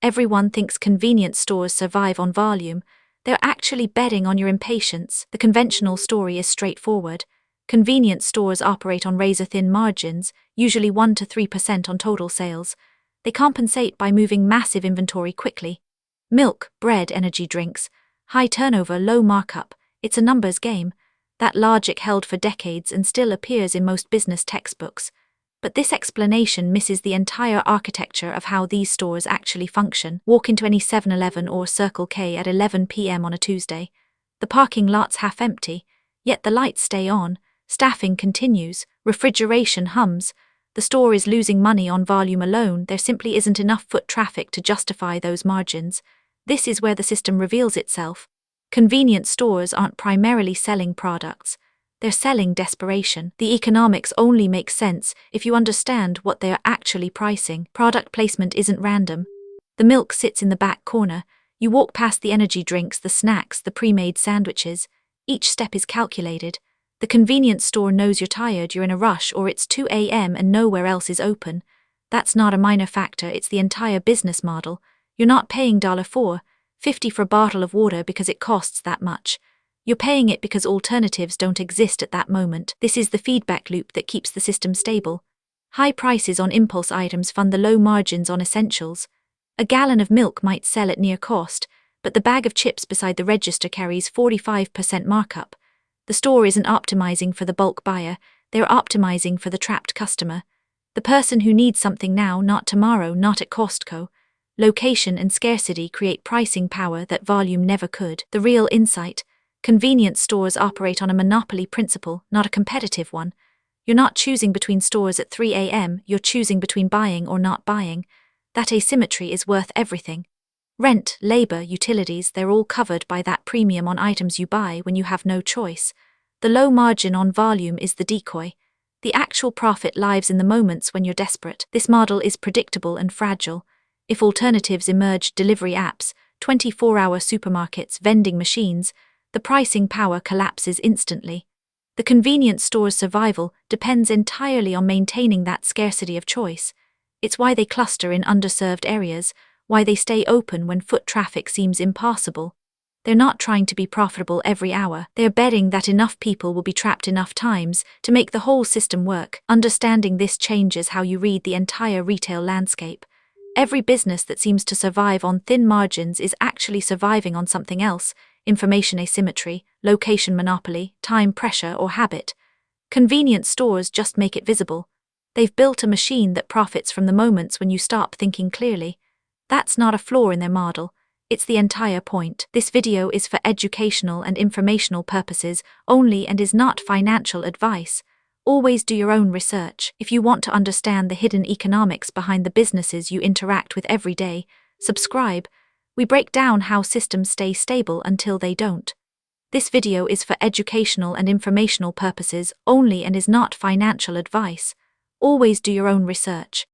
Everyone thinks convenience stores survive on volume. They're actually betting on your impatience. The conventional story is straightforward. Convenience stores operate on razor-thin margins, usually 1 to 3% on total sales. They compensate by moving massive inventory quickly. Milk, bread, energy drinks. High turnover, low markup. It's a numbers game. That logic held for decades and still appears in most business textbooks. But this explanation misses the entire architecture of how these stores actually function. Walk into any 7-Eleven or Circle K at 11 p.m. on a Tuesday. The parking lot's half empty, yet the lights stay on, staffing continues, refrigeration hums. The store is losing money on volume alone. There simply isn't enough foot traffic to justify those margins. This is where the system reveals itself. Convenience stores aren't primarily selling products. They're selling desperation. The economics only makes sense if you understand what they are actually pricing. Product placement isn't random. The milk sits in the back corner. You walk past the energy drinks, the snacks, the pre-made sandwiches. Each step is calculated. The convenience store knows you're tired, you're in a rush, or it's 2 a.m. and nowhere else is open. That's not a minor factor, it's the entire business model. You're not paying $4.50 for a bottle of water because it costs that much. You're paying it because alternatives don't exist at that moment. This is the feedback loop that keeps the system stable. High prices on impulse items fund the low margins on essentials. A gallon of milk might sell at near cost, but the bag of chips beside the register carries 45% markup. The store isn't optimizing for the bulk buyer, they're optimizing for the trapped customer. The person who needs something now, not tomorrow, not at Costco. Location and scarcity create pricing power that volume never could. The real insight: convenience stores operate on a monopoly principle, not a competitive one. You're not choosing between stores at 3 a.m., you're choosing between buying or not buying. That asymmetry is worth everything. Rent, labor, utilities, they're all covered by that premium on items you buy when you have no choice. The low margin on volume is the decoy. The actual profit lives in the moments when you're desperate. This model is predictable and fragile. If alternatives emerge, delivery apps, 24-hour supermarkets, vending machines, the pricing power collapses instantly. The convenience store's survival depends entirely on maintaining that scarcity of choice. It's why they cluster in underserved areas, why they stay open when foot traffic seems impossible. They're not trying to be profitable every hour. They're betting that enough people will be trapped enough times to make the whole system work. Understanding this changes how you read the entire retail landscape. Every business that seems to survive on thin margins is actually surviving on something else: information asymmetry, location monopoly, time pressure, or habit. Convenience stores just make it visible. They've built a machine that profits from the moments when you stop thinking clearly. That's not a flaw in their model, it's the entire point. This video is for educational and informational purposes only and is not financial advice. Always do your own research. If you want to understand the hidden economics behind the businesses you interact with every day, subscribe. We break down how systems stay stable until they don't. This video is for educational and informational purposes only and is not financial advice. Always do your own research.